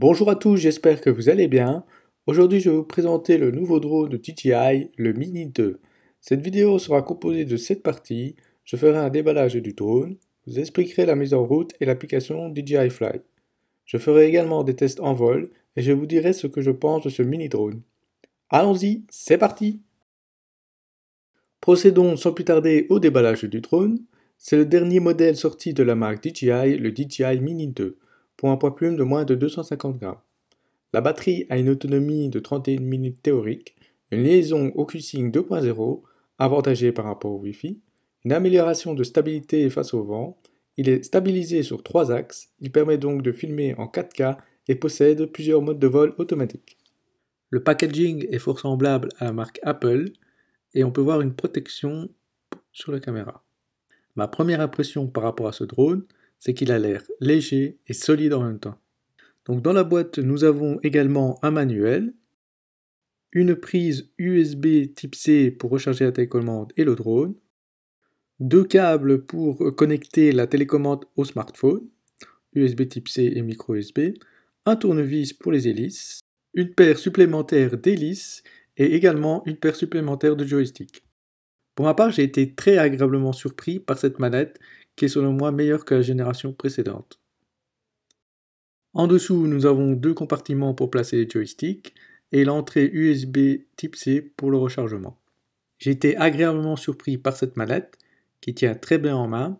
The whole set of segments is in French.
Bonjour à tous, j'espère que vous allez bien. Aujourd'hui, je vais vous présenter le nouveau drone de DJI, le Mini 2. Cette vidéo sera composée de 7 parties. Je ferai un déballage du drone, vous expliquerai la mise en route et l'application DJI Fly. Je ferai également des tests en vol et je vous dirai ce que je pense de ce mini drone. Allons-y, c'est parti! Procédons sans plus tarder au déballage du drone. C'est le dernier modèle sorti de la marque DJI, le DJI Mini 2, pour un poids plume de moins de 250 grammes. La batterie a une autonomie de 31 minutes théorique, une liaison au Q-Sync 2.0, avantagée par rapport au Wi-Fi, une amélioration de stabilité face au vent, il est stabilisé sur 3 axes, il permet donc de filmer en 4K et possède plusieurs modes de vol automatiques. Le packaging est fort semblable à la marque Apple et on peut voir une protection sur la caméra. Ma première impression par rapport à ce drone, c'est qu'il a l'air léger et solide en même temps. Donc dans la boîte, nous avons également un manuel, une prise USB type C pour recharger la télécommande et le drone, 2 câbles pour connecter la télécommande au smartphone, USB type C et micro USB, un tournevis pour les hélices, une paire supplémentaire d'hélices et également une paire supplémentaire de joystick. Pour ma part, j'ai été très agréablement surpris par cette manette qui est selon moi meilleure que la génération précédente. En dessous, nous avons 2 compartiments pour placer les joysticks et l'entrée USB type C pour le rechargement. J'ai été agréablement surpris par cette manette qui tient très bien en main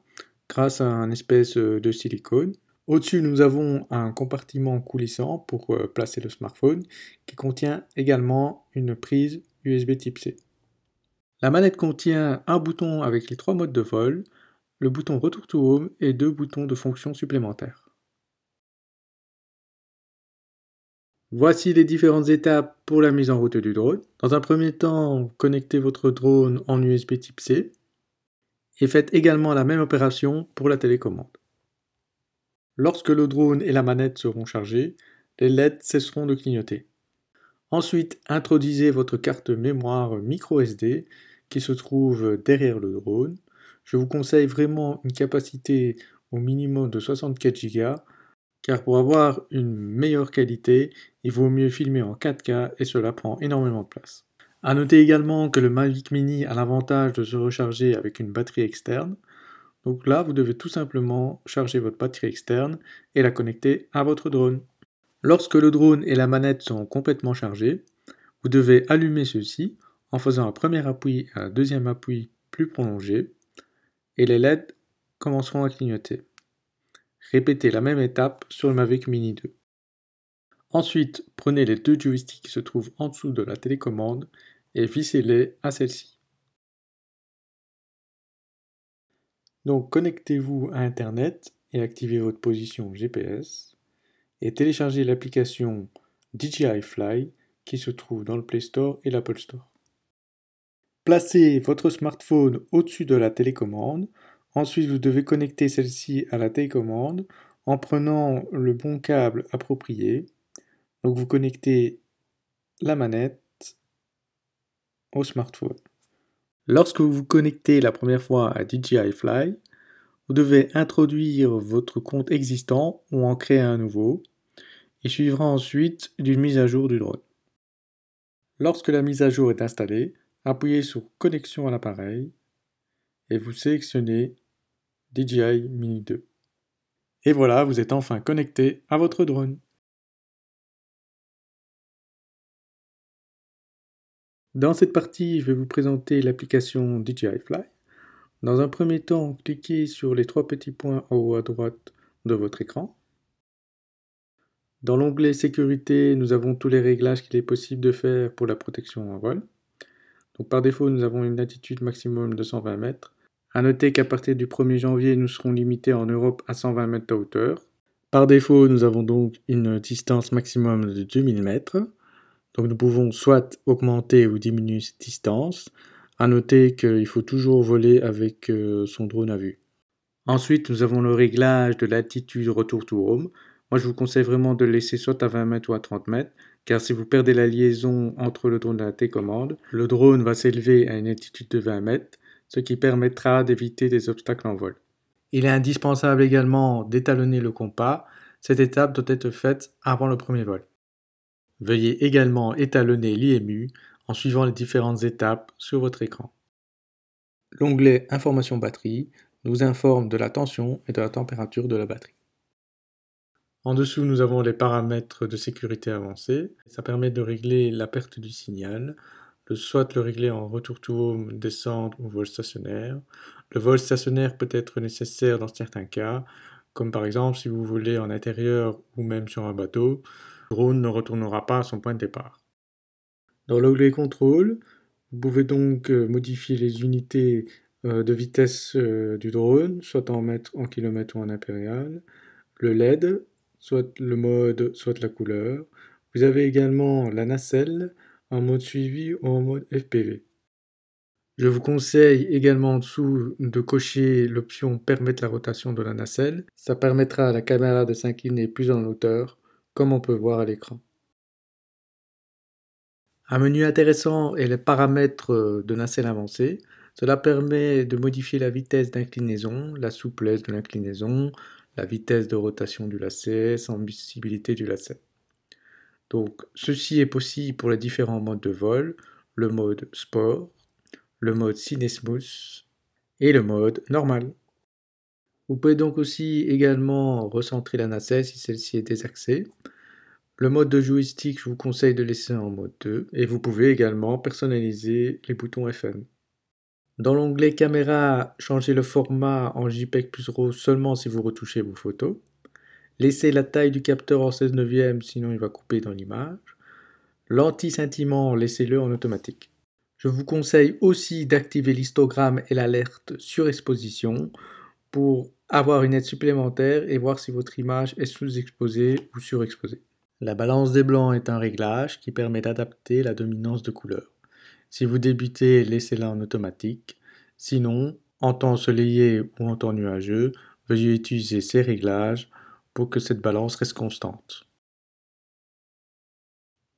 grâce à un espèce de silicone. Au-dessus, nous avons un compartiment coulissant pour placer le smartphone qui contient également une prise USB type C. La manette contient un bouton avec les 3 modes de vol, le bouton Retour to Home et 2 boutons de fonction supplémentaires. Voici les différentes étapes pour la mise en route du drone. Dans un premier temps, connectez votre drone en USB type C et faites également la même opération pour la télécommande. Lorsque le drone et la manette seront chargés, les LED cesseront de clignoter. Ensuite, introduisez votre carte mémoire micro SD qui se trouve derrière le drone. Je vous conseille vraiment une capacité au minimum de 64 Go car pour avoir une meilleure qualité, il vaut mieux filmer en 4K et cela prend énormément de place. A noter également que le Mavic Mini a l'avantage de se recharger avec une batterie externe. Donc là, vous devez tout simplement charger votre batterie externe et la connecter à votre drone. Lorsque le drone et la manette sont complètement chargés, vous devez allumer ceux-ci en faisant un premier appui et un deuxième appui plus prolongé et les LED commenceront à clignoter. Répétez la même étape sur le Mavic Mini 2. Ensuite, prenez les 2 joysticks qui se trouvent en dessous de la télécommande et vissez-les à celle-ci. Donc connectez-vous à Internet et activez votre position GPS et téléchargez l'application DJI Fly qui se trouve dans le Play Store et l'Apple Store. Placez votre smartphone au-dessus de la télécommande. Ensuite, vous devez connecter celle-ci à la télécommande en prenant le bon câble approprié. Donc vous connectez la manette au smartphone. Lorsque vous vous connectez la première fois à DJI Fly, vous devez introduire votre compte existant ou en créer un nouveau. Il suivra ensuite d'une mise à jour du drone. Lorsque la mise à jour est installée, appuyez sur Connexion à l'appareil et vous sélectionnez DJI Mini 2. Et voilà, vous êtes enfin connecté à votre drone. Dans cette partie, je vais vous présenter l'application DJI Fly. Dans un premier temps, cliquez sur les 3 petits points en haut à droite de votre écran. Dans l'onglet Sécurité, nous avons tous les réglages qu'il est possible de faire pour la protection en vol. Donc par défaut, nous avons une altitude maximum de 120 mètres. A noter qu'à partir du 1er janvier, nous serons limités en Europe à 120 mètres de hauteur. Par défaut, nous avons donc une distance maximum de 2000 mètres. Donc nous pouvons soit augmenter ou diminuer cette distance. A noter qu'il faut toujours voler avec son drone à vue. Ensuite, nous avons le réglage de l'altitude retour to home. Moi, je vous conseille vraiment de le laisser soit à 20 mètres ou à 30 mètres, car si vous perdez la liaison entre le drone et la télécommande, le drone va s'élever à une altitude de 20 mètres, ce qui permettra d'éviter des obstacles en vol. Il est indispensable également d'étalonner le compas, Cette étape doit être faite avant le premier vol. Veuillez également étalonner l'IMU en suivant les différentes étapes sur votre écran. L'onglet Information batterie nous informe de la tension et de la température de la batterie. En dessous, nous avons les paramètres de sécurité avancés. Ça permet de régler la perte du signal, soit le régler en retour to home, descente ou vol stationnaire. Le vol stationnaire peut être nécessaire dans certains cas, comme par exemple si vous volez en intérieur ou même sur un bateau, le drone ne retournera pas à son point de départ. Dans l'onglet contrôle, vous pouvez donc modifier les unités de vitesse du drone, soit en mètres, en kilomètres ou en impérial, le LED, soit le mode, soit la couleur. Vous avez également la nacelle en mode suivi ou en mode FPV. Je vous conseille également en dessous de cocher l'option permettre la rotation de la nacelle. Ça permettra à la caméra de s'incliner plus en hauteur, comme on peut voir à l'écran. Un menu intéressant est les paramètres de nacelle avancée. Cela permet de modifier la vitesse d'inclinaison, la souplesse de l'inclinaison, la vitesse de rotation du lacet, sensibilité du lacet. Donc, ceci est possible pour les différents modes de vol, le mode sport, le mode CineSmooth et le mode normal. Vous pouvez donc aussi également recentrer la nacelle si celle-ci est désaxée. Le mode de joystick, je vous conseille de laisser en mode 2 et vous pouvez également personnaliser les boutons FN. Dans l'onglet caméra, changez le format en JPEG plus RAW seulement si vous retouchez vos photos. Laissez la taille du capteur en 16/9, sinon il va couper dans l'image. L'anti-scintillement, laissez-le en automatique. Je vous conseille aussi d'activer l'histogramme et l'alerte surexposition pour avoir une aide supplémentaire et voir si votre image est sous-exposée ou surexposée. La balance des blancs est un réglage qui permet d'adapter la dominance de couleur. Si vous débutez, laissez-la en automatique. Sinon, en temps ensoleillé ou en temps nuageux, veuillez utiliser ces réglages pour que cette balance reste constante.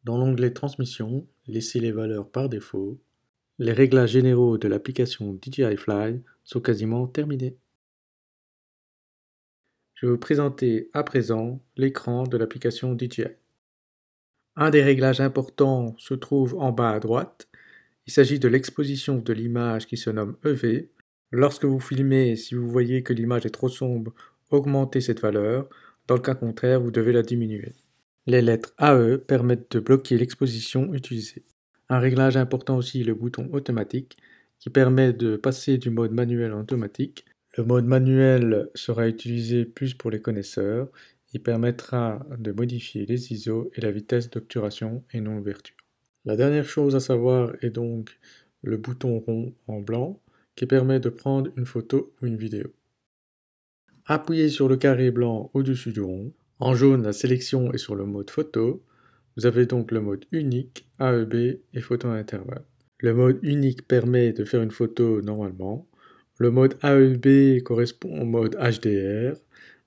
Dans l'onglet Transmission, laissez les valeurs par défaut. Les réglages généraux de l'application DJI Fly sont quasiment terminés. Je vais vous présenter à présent l'écran de l'application DJI. Un des réglages importants se trouve en bas à droite. Il s'agit de l'exposition de l'image qui se nomme EV. Lorsque vous filmez, si vous voyez que l'image est trop sombre, augmentez cette valeur. Dans le cas contraire, vous devez la diminuer. Les lettres AE permettent de bloquer l'exposition utilisée. Un réglage important aussi est le bouton automatique qui permet de passer du mode manuel en automatique. Le mode manuel sera utilisé plus pour les connaisseurs. Il permettra de modifier les ISO et la vitesse d'obturation et non l'ouverture. La dernière chose à savoir est donc le bouton rond en blanc qui permet de prendre une photo ou une vidéo. Appuyez sur le carré blanc au-dessus du rond. En jaune, la sélection est sur le mode photo. Vous avez donc le mode unique, AEB et photo à intervalle. Le mode unique permet de faire une photo normalement. Le mode AEB correspond au mode HDR.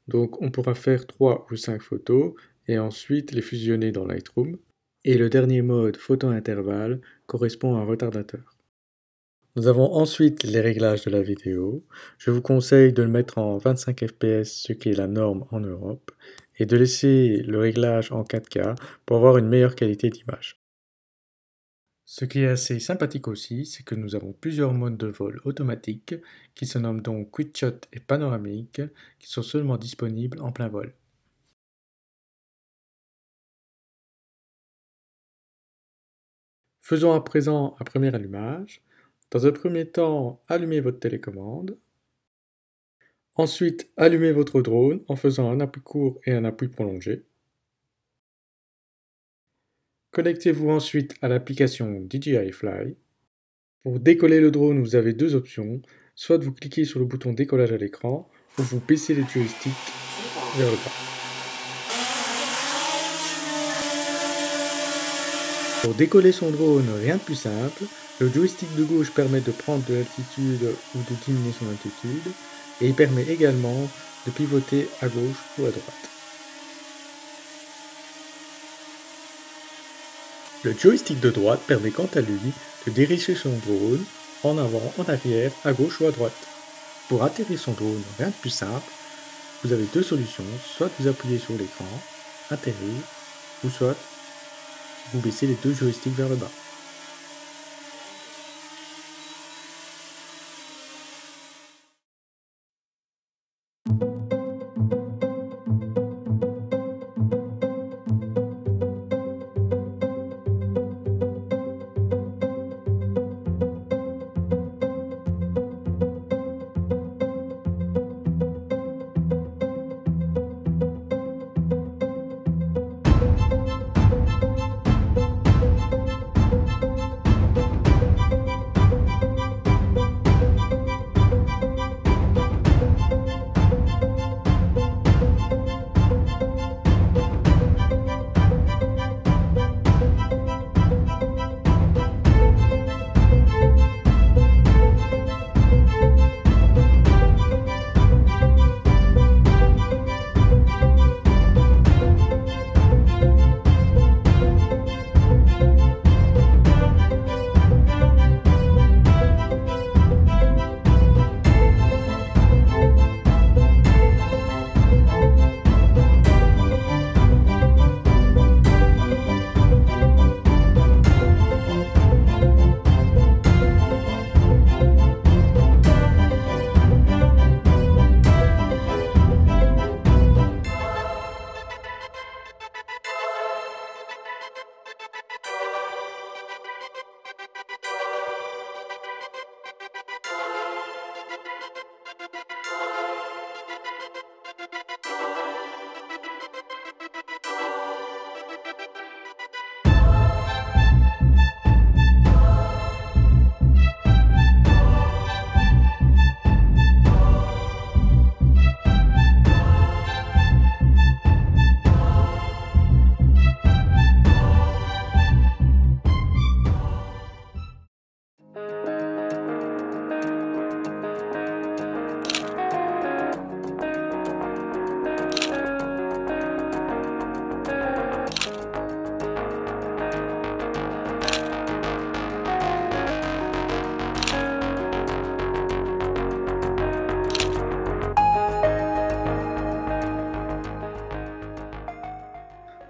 Donc on pourra faire 3 ou 5 photos et ensuite les fusionner dans Lightroom. Et le dernier mode, photo à intervalle, correspond à un retardateur. Nous avons ensuite les réglages de la vidéo. Je vous conseille de le mettre en 25 fps, ce qui est la norme en Europe, et de laisser le réglage en 4K pour avoir une meilleure qualité d'image. Ce qui est assez sympathique aussi, c'est que nous avons plusieurs modes de vol automatiques qui se nomment donc Quick Shot et Panoramique, qui sont seulement disponibles en plein vol. Faisons à présent un premier allumage. Dans un premier temps, allumez votre télécommande. Ensuite, allumez votre drone en faisant un appui court et un appui prolongé. Connectez-vous ensuite à l'application DJI Fly. Pour décoller le drone, vous avez deux options. Soit vous cliquez sur le bouton décollage à l'écran, ou vous baissez les joysticks vers le bas. Pour décoller son drone, rien de plus simple. Le joystick de gauche permet de prendre de l'altitude ou de diminuer son altitude, et il permet également de pivoter à gauche ou à droite. Le joystick de droite permet quant à lui de diriger son drone en avant, en arrière, à gauche ou à droite. Pour atterrir son drone, rien de plus simple. vous avez deux solutions, soit vous appuyez sur l'écran, atterrir, ou soit vous baissez les deux joysticks vers le bas.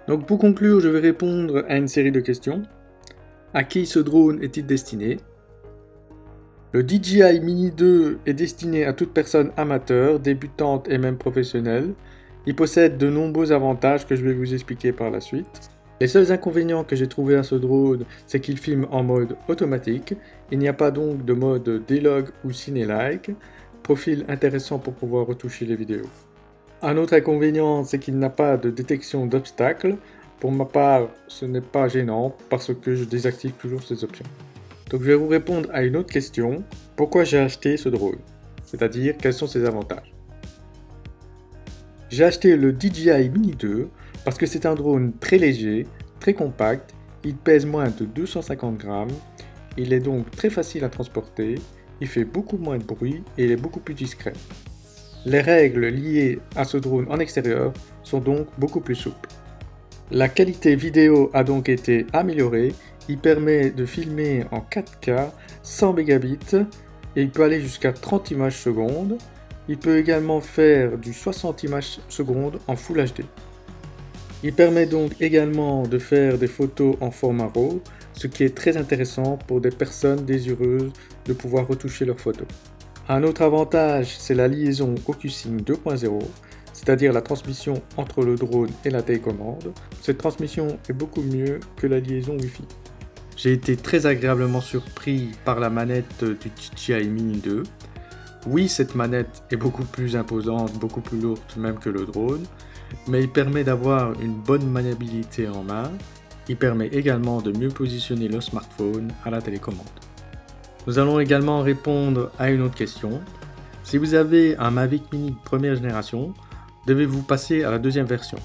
Donc pour conclure, je vais répondre à une série de questions. À qui ce drone est-il destiné? Le DJI Mini 2 est destiné à toute personne amateur, débutante et même professionnelle. Il possède de nombreux avantages que je vais vous expliquer par la suite. Les seuls inconvénients que j'ai trouvés à ce drone, c'est qu'il filme en mode automatique. Il n'y a pas donc de mode D-Log ou Ciné-like. Profil intéressant pour pouvoir retoucher les vidéos. Un autre inconvénient, c'est qu'il n'a pas de détection d'obstacles. Pour ma part, ce n'est pas gênant parce que je désactive toujours ces options. Donc je vais vous répondre à une autre question. Pourquoi j'ai acheté ce drone? C'est-à-dire, quels sont ses avantages? J'ai acheté le DJI Mini 2 parce que c'est un drone très léger, très compact. Il pèse moins de 250 grammes. Il est donc très facile à transporter. Il fait beaucoup moins de bruit et il est beaucoup plus discret. Les règles liées à ce drone en extérieur sont donc beaucoup plus souples. La qualité vidéo a donc été améliorée. Il permet de filmer en 4K 100 mégabits et il peut aller jusqu'à 30 images secondes. Il peut également faire du 60 images secondes en Full HD. Il permet donc également de faire des photos en format RAW, ce qui est très intéressant pour des personnes désireuses de pouvoir retoucher leurs photos. Un autre avantage, c'est la liaison OcuSync 2.0, c'est-à-dire la transmission entre le drone et la télécommande. Cette transmission est beaucoup mieux que la liaison Wi-Fi. J'ai été très agréablement surpris par la manette du DJI Mini 2. Oui, cette manette est beaucoup plus imposante, beaucoup plus lourde même que le drone, mais il permet d'avoir une bonne maniabilité en main. Il permet également de mieux positionner le smartphone à la télécommande. Nous allons également répondre à une autre question. Si vous avez un Mavic Mini de première génération, devez-vous passer à la deuxième version?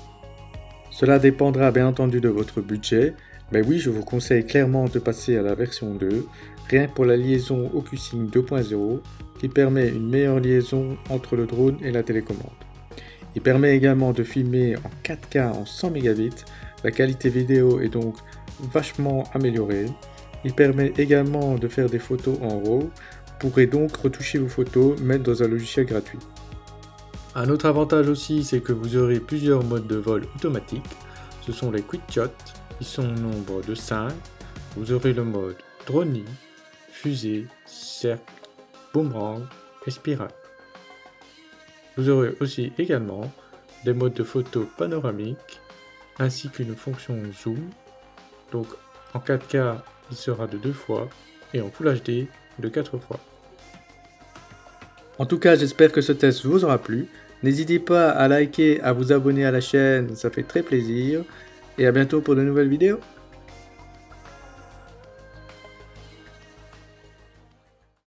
Cela dépendra bien entendu de votre budget, mais oui, je vous conseille clairement de passer à la version 2, rien que pour la liaison OcuSync 2.0 qui permet une meilleure liaison entre le drone et la télécommande. Il permet également de filmer en 4K en 100 mégabits, la qualité vidéo est donc vachement améliorée. Il permet également de faire des photos en RAW. Vous pourrez donc retoucher vos photos, mettre dans un logiciel gratuit. Un autre avantage aussi, c'est que vous aurez plusieurs modes de vol automatiques. Ce sont les Quick Shot, ils sont au nombre de 5. Vous aurez le mode dronie, fusée, cercle, boomerang et spirale. Vous aurez aussi également des modes de photo panoramique ainsi qu'une fonction zoom. Donc en 4K, il sera de 2 fois et en Full HD de 4 fois. En tout cas, j'espère que ce test vous aura plu. N'hésitez pas à liker, à vous abonner à la chaîne, ça fait très plaisir. Et à bientôt pour de nouvelles vidéos.